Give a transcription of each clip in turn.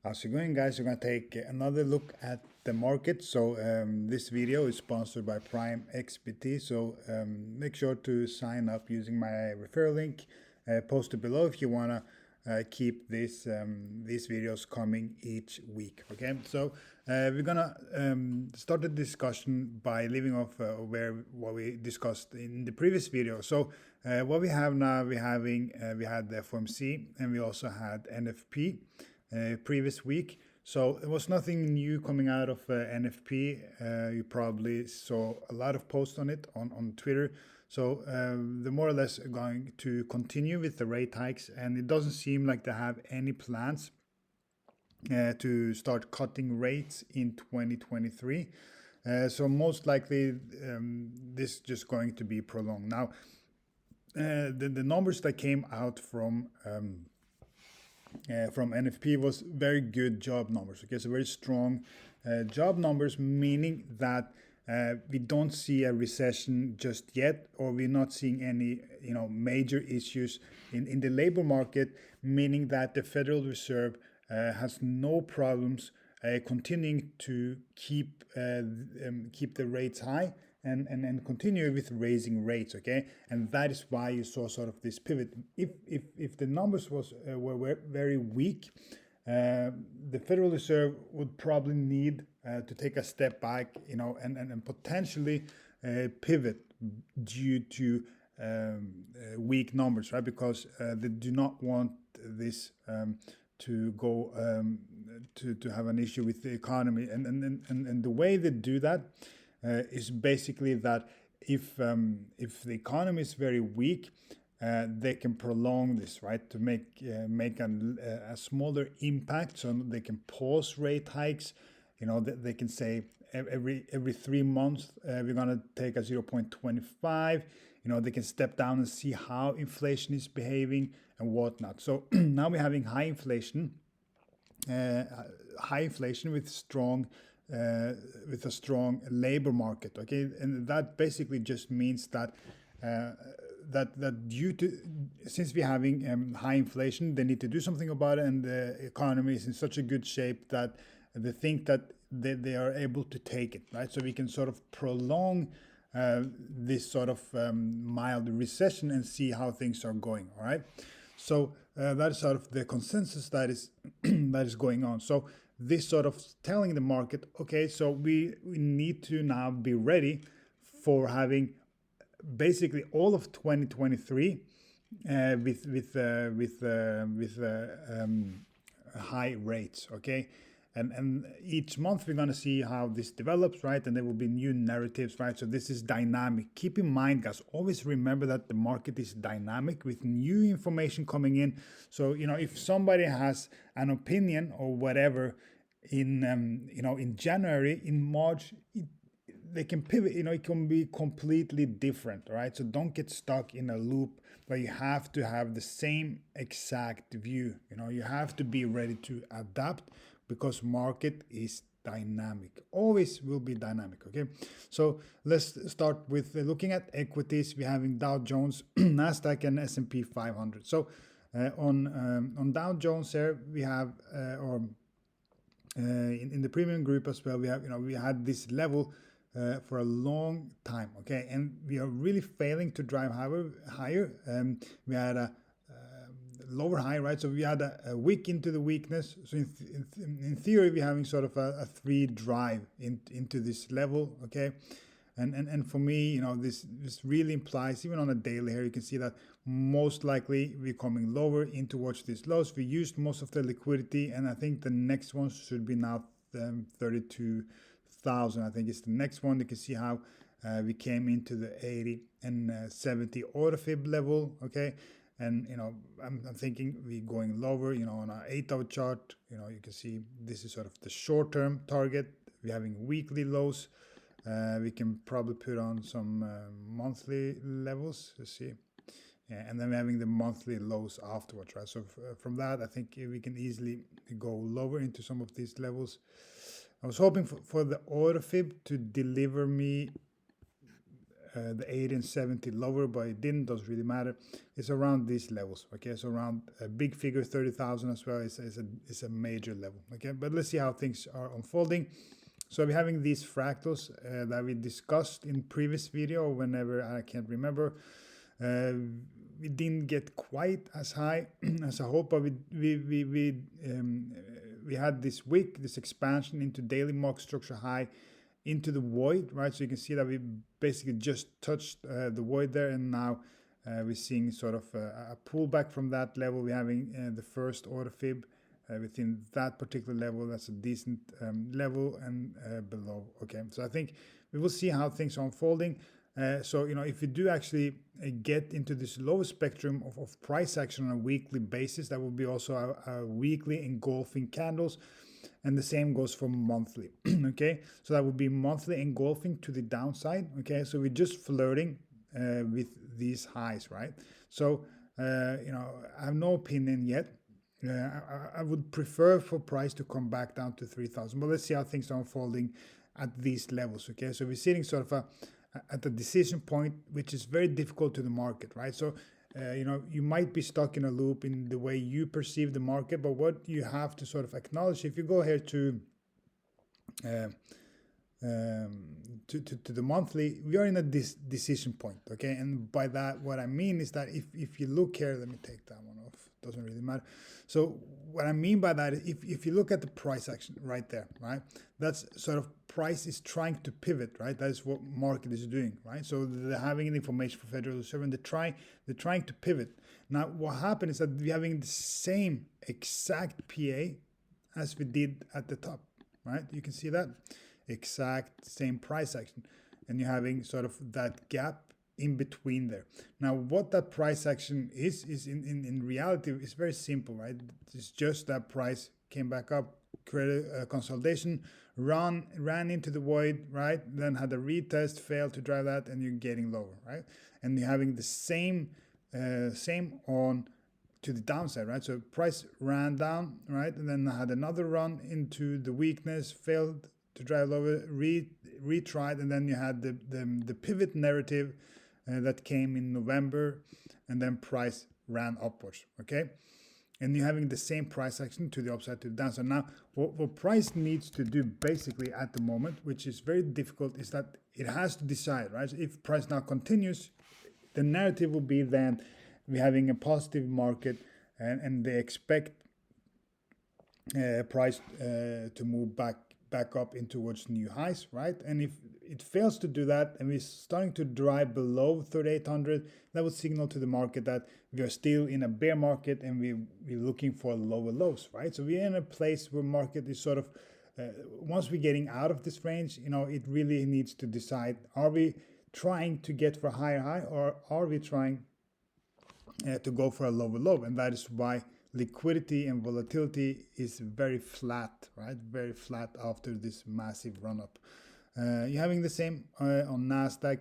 How's it going, guys? We're going to take another look at the market. So this video is sponsored by Prime XBT. So make sure to sign up using my referral link posted below if you want to keep these videos coming each week. Okay, so we're gonna start the discussion by leaving off what we discussed in the previous video. So what we have now, we had the FOMC and we also had NFP previous week. So there was nothing new coming out of NFP. You probably saw a lot of posts on it on Twitter. So they're more or less going to continue with the rate hikes, and it doesn't seem like they have any plans to start cutting rates in 2023. So most likely this is just going to be prolonged. Now, the numbers that came out from NFP was very good job numbers. Okay, so very strong job numbers, meaning that we don't see a recession just yet, or we're not seeing any major issues in the labor market, meaning that the Federal Reserve has no problems continuing to keep the rates high and continue with raising rates, okay? And that is why you saw sort of this pivot. If the numbers were very weak, the Federal Reserve would probably need to take a step back, and potentially pivot due to weak numbers, right? Because they do not want this to go to have an issue with the economy, and the way they do that is basically that if the economy is very weak, they can prolong this, right, to make a smaller impact, so they can pause rate hikes. They can say every 3 months we're gonna take a 0.25. They can step down and see how inflation is behaving and whatnot. So now we're having high inflation with a strong labor market. Okay, and that basically just means that since we're having high inflation, they need to do something about it, and the economy is in such a good shape that they think that they are able to take it, right? So we can sort of prolong this sort of mild recession and see how things are going. All right. So that is sort of the consensus that is that is going on. So this sort of telling the market, okay, so we need to now be ready for having basically all of 2023 with high rates, okay. And each month we're going to see how this develops, right? And there will be new narratives, right? So this is dynamic. Keep in mind, guys, always remember that the market is dynamic with new information coming in. So, if somebody has an opinion or whatever in January, in March, they can pivot, it can be completely different, right? So don't get stuck in a loop where you have to have the same exact view. You have to be ready to adapt, because market is dynamic, always will be dynamic. Okay, so let's start with looking at equities. We're having Dow Jones, Nasdaq, and S&P 500. So on Dow Jones here we have in the premium group as well, we have we had this level for a long time, okay, and we are really failing to drive higher. We had a lower high, right? So we had a week into the weakness. So in theory, we're having sort of a 3 drive into this level, okay? And for me, this really implies, even on a daily here, you can see that most likely we're coming lower in towards these lows. We used most of the liquidity, and I think the next one should be now 32,000. I think it's the next one. You can see how we came into the 80 and 70 order fib level, okay? And I'm thinking we're going lower. On our 8-hour chart, you can see this is sort of the short-term target. We're having weekly lows. We can probably put on some monthly levels. Let's see. Yeah, and then we're having the monthly lows afterwards, right? So from that, I think we can easily go lower into some of these levels. I was hoping for the order fib to deliver me the 80 and 70 lower, but it didn't, doesn't really matter. It's around these levels, okay? So around a big figure, 30,000 as well is a major level, okay? But let's see how things are unfolding. So we're having these fractals that we discussed in previous video, or whenever, I can't remember. We didn't get quite as high as I hoped, but we had this wick, this expansion into daily market structure high, into the void, right? So you can see that we basically just touched the void there, and now we're seeing sort of a pullback from that level. We're having the first order fib within that particular level. That's a decent level, and below. Okay, so I think we will see how things are unfolding. So if you do actually get into this lower spectrum of price action on a weekly basis, that will be also a weekly engulfing candles. And the same goes for monthly. Okay, so that would be monthly engulfing to the downside. Okay, so we're just flirting with these highs, right? So I have no opinion yet. I would prefer for price to come back down to 3,000, but let's see how things are unfolding at these levels. Okay, so we're sitting sort of at a decision point, which is very difficult to the market, right? So you might be stuck in a loop in the way you perceive the market, but what you have to sort of acknowledge, if you go here to the monthly, we are in a decision point, okay? And by that, what I mean is that if you look here, let me take that one off, doesn't really matter. So what I mean by that, if you look at the price action right there, right, that's sort of price is trying to pivot, right? That is what market is doing, right? So they're having an information for Federal Reserve, and they're trying to pivot. Now what happened is that we're having the same exact PA as we did at the top, right? You can see that exact same price action, and you're having sort of that gap in between there. Now what that price action is in reality is very simple, right? It's just that price came back up, created a consolidation, ran into the void, right? Then had a retest, failed to drive that, and you're getting lower, right? And you're having the same on to the downside, right? So price ran down, right? And then had another run into the weakness, failed to drive lower, retried, and then you had the pivot narrative that came in November, and then price ran upwards, okay? And you're having the same price action to the upside, to the downside. Now, what price needs to do basically at the moment, which is very difficult, is that it has to decide, right? So if price now continues, the narrative will be then we're having a positive market, and they expect price to move back up in towards new highs, right? And if it fails to do that, and we're starting to drive below 3,800, that would signal to the market that we are still in a bear market, and we're looking for lower lows, right? So we're in a place where market is sort of once we're getting out of this range, it really needs to decide: are we trying to get for a higher high, or are we trying to go for a lower low? And that is why liquidity and volatility is very flat, right? Very flat after this massive run up. You're having the same on Nasdaq.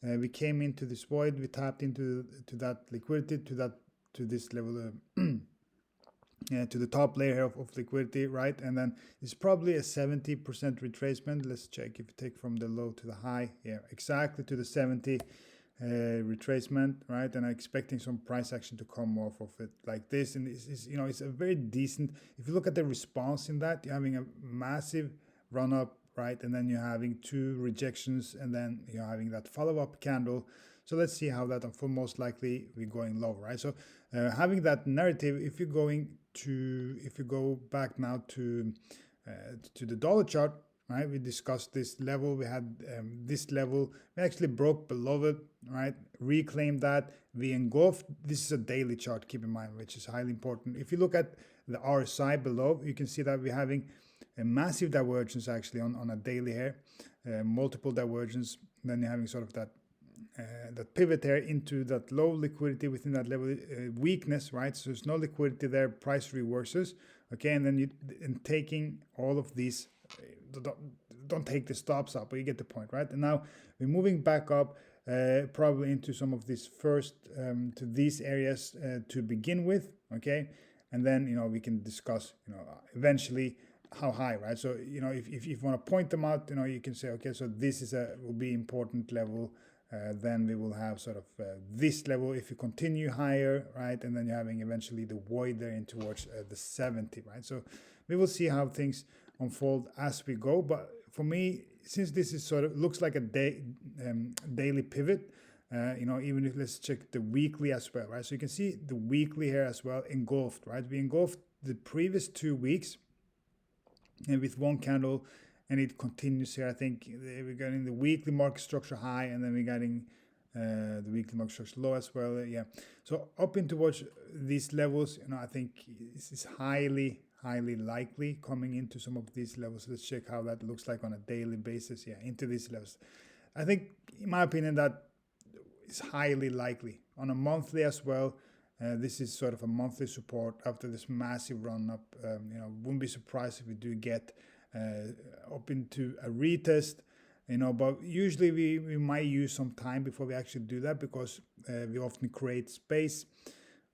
We came into this void, we tapped into that liquidity, to this level, to the top layer of liquidity, right? And then it's probably a 70% retracement. Let's check if you take from the low to the high. Yeah, exactly to the 70 retracement, right? And I'm expecting some price action to come off of it like this. And it's a very decent, if you look at the response in that, you're having a massive run up, right? And then you're having two rejections, and then you're having that follow-up candle. So let's see how that unfolds. Most likely we're going low, right? So having that narrative, if you go back now to the dollar chart, right? We discussed this level. We had this level. We actually broke below it, right? Reclaimed that. We engulfed. This is a daily chart, keep in mind, which is highly important. If you look at the RSI below, you can see that we're having a massive divergence actually on a daily here, multiple divergence. Then you're having sort of that pivot there into that low liquidity within that level, weakness, right? So there's no liquidity there, price reverses, okay? And then taking all of these, don't take the stops up, but you get the point, right? And now we're moving back up, probably into some of these first to these areas to begin with, okay? And then we can discuss eventually how high, right? So if you want to point them out, you can say, okay, so this is will be important level then we will have sort of this level if you continue higher, right? And then you're having eventually the void there in towards the 70, right? So we will see how things unfold as we go. But for me, since this is sort of looks like a daily pivot, even if let's check the weekly as well, right? So you can see the weekly here as well engulfed, right? We engulfed the previous 2 weeks and with one candle, and it continues here. I think we're getting the weekly market structure high, and then we're getting the weekly market structure low as well. Yeah, so up in towards these levels, I think this is highly likely coming into some of these levels. Let's check how that looks like on a daily basis. Yeah, into these levels. I think, in my opinion, that is highly likely on a monthly as well. This is sort of a monthly support after this massive run up. Wouldn't be surprised if we do get up into a retest. But usually we might use some time before we actually do that, because we often create space.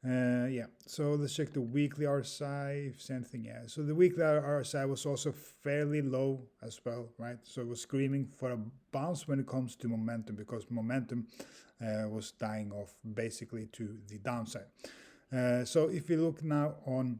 So let's check the weekly RSI, if anything. Yeah, so the weekly RSI was also fairly low as well, right? So it was screaming for a bounce when it comes to momentum, because momentum was dying off basically to the downside. So if you look now on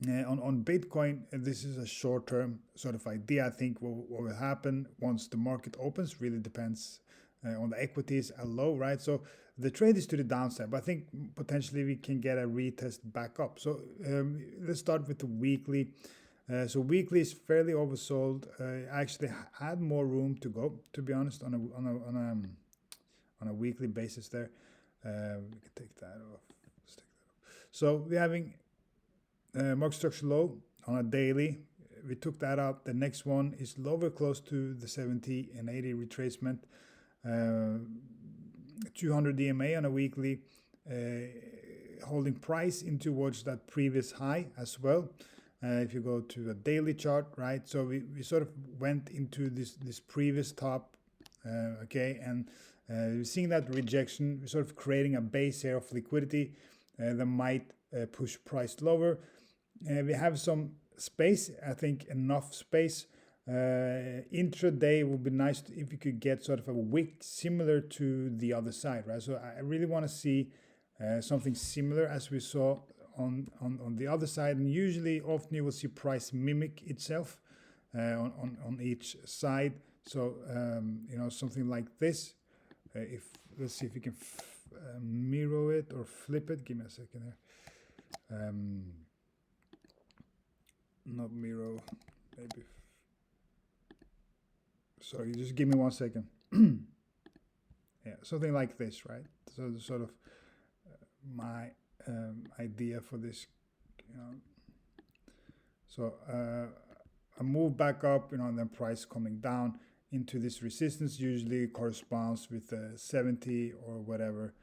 Bitcoin, this is a short-term sort of idea. I think what will happen once the market opens really depends on the equities are low, right? So the trade is to the downside, but I think potentially we can get a retest back up. So let's start with the weekly. So weekly is fairly oversold. I actually had more room to go, to be honest, on a weekly basis there. We can take that off. Let's take that off. So we're having market structure low on a daily. We took that out. The next one is lower, close to the 70 and 80 retracement. 200 EMA on a weekly, holding price in towards that previous high as well. If you go to a daily chart, right? So we sort of went into this previous top, okay, and we're seeing that rejection. We're sort of creating a base here of liquidity that might push price lower. We have some space, I think enough space. Intraday would be nice if you could get sort of a wick similar to the other side, right? So I really want to see something similar as we saw on the other side, and usually often you will see price mimic itself on each side. So something like this. If let's see if we can mirror it or flip it. Give me a second here. Not mirror, maybe. Sorry, just give me 1 second. Yeah, something like this, right? So the sort of my idea for this, So a move back up, and then price coming down into this resistance usually corresponds with 70 or whatever.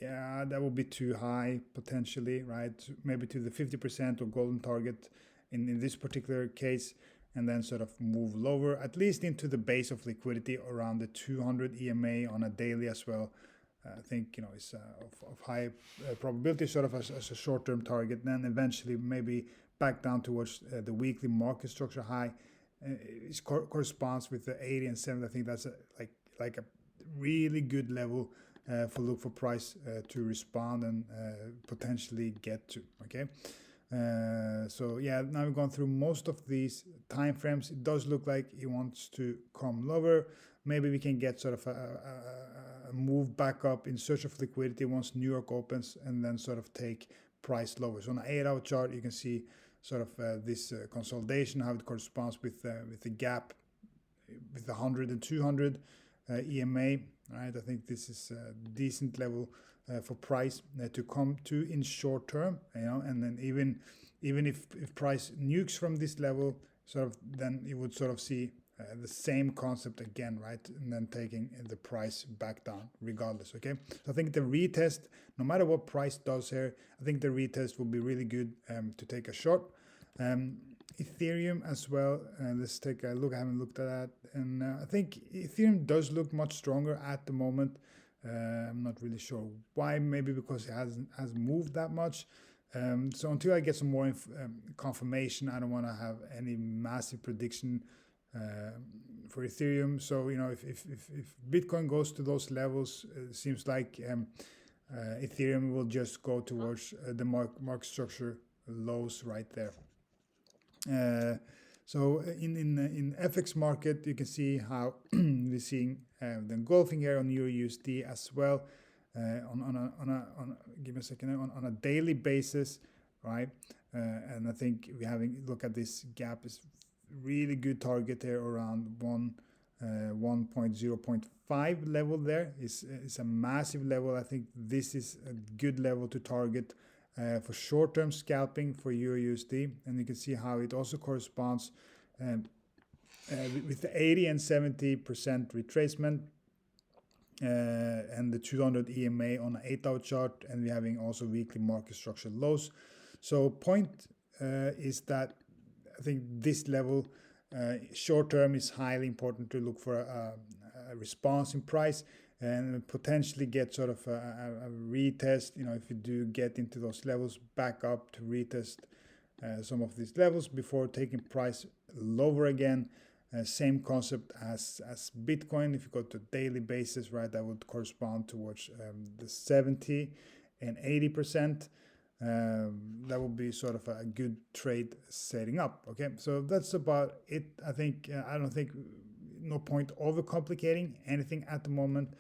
Yeah, that will be too high potentially, right? Maybe to the 50% or golden target in this particular case, and then sort of move lower, at least into the base of liquidity around the 200 EMA on a daily as well. I think it's of high probability sort of as a short-term target. Then eventually maybe back down towards the weekly market structure high. It corresponds with the 80 and 70. I think that's like a really good level look for price to respond and potentially get to. Okay. So yeah, now we've gone through most of these time frames. It does look like it wants to come lower. Maybe we can get sort of a move back up in search of liquidity once New York opens, and then sort of take price lower. So on an 8-hour chart, you can see sort of this consolidation, how it corresponds with the gap with 100 and 200 EMA. Right, I think this is a decent level for price to come to in short term, and then even if price nukes from this level, sort of, then you would sort of see the same concept again, right? And then taking the price back down regardless, okay? So I think the retest, no matter what price does here, I think the retest will be really good to take a short. Ethereum as well, let's take a look. I haven't looked at that, and I think Ethereum does look much stronger at the moment. I'm not really sure why, maybe because it hasn't moved that much. So until I get some more confirmation, I don't want to have any massive prediction for Ethereum. So if Bitcoin goes to those levels, it seems like Ethereum will just go towards the market structure lows right there. So in FX market, you can see how we're seeing the engulfing here on EURUSD as well. Give me a second, on a daily basis, right? And I think we having look at this gap is really good target there around 1.0.5 level. There is a massive level. I think this is a good level to target for short-term scalping for EURUSD, and you can see how it also corresponds with the 80 and 70% retracement and the 200 EMA on an 8-hour chart, and we're having also weekly market structure lows. So point is that I think this level short term is highly important to look for a response in price and potentially get sort of a retest. If you do get into those levels, back up to retest some of these levels before taking price lower again. Same concept as Bitcoin. If you go to daily basis, right, that would correspond towards the 70 and 80%. That would be sort of a good trade setting up. Okay, so that's about it. I think I don't think no point overcomplicating anything at the moment.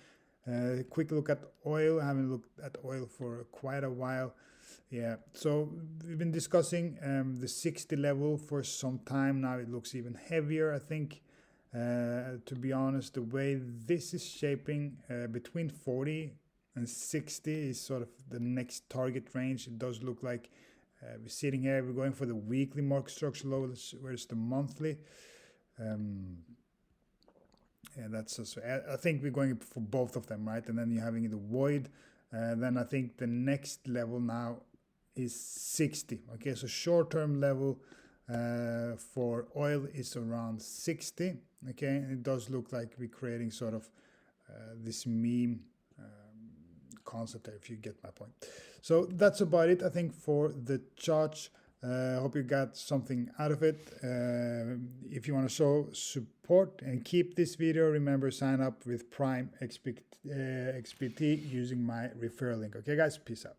Quick look at oil. I haven't looked at oil for quite a while. Yeah, so we've been discussing the 60 level for some time now. It looks even heavier, I think. To be honest, the way this is shaping between 40 and 60 is sort of the next target range. It does look like we're sitting here, we're going for the weekly market structure low, where's the monthly. Yeah, that's just, I think we're going for both of them, right? And then you're having the void. Then I think the next level now is 60. Okay, so short-term level for oil is around 60. Okay, and it does look like we're creating sort of this meme concept there, if you get my point. So that's about it, I think, for the charts. Hope you got something out of it. If you want to show support and keep this video, remember sign up with Prime XPT using my referral link. Okay guys, peace out.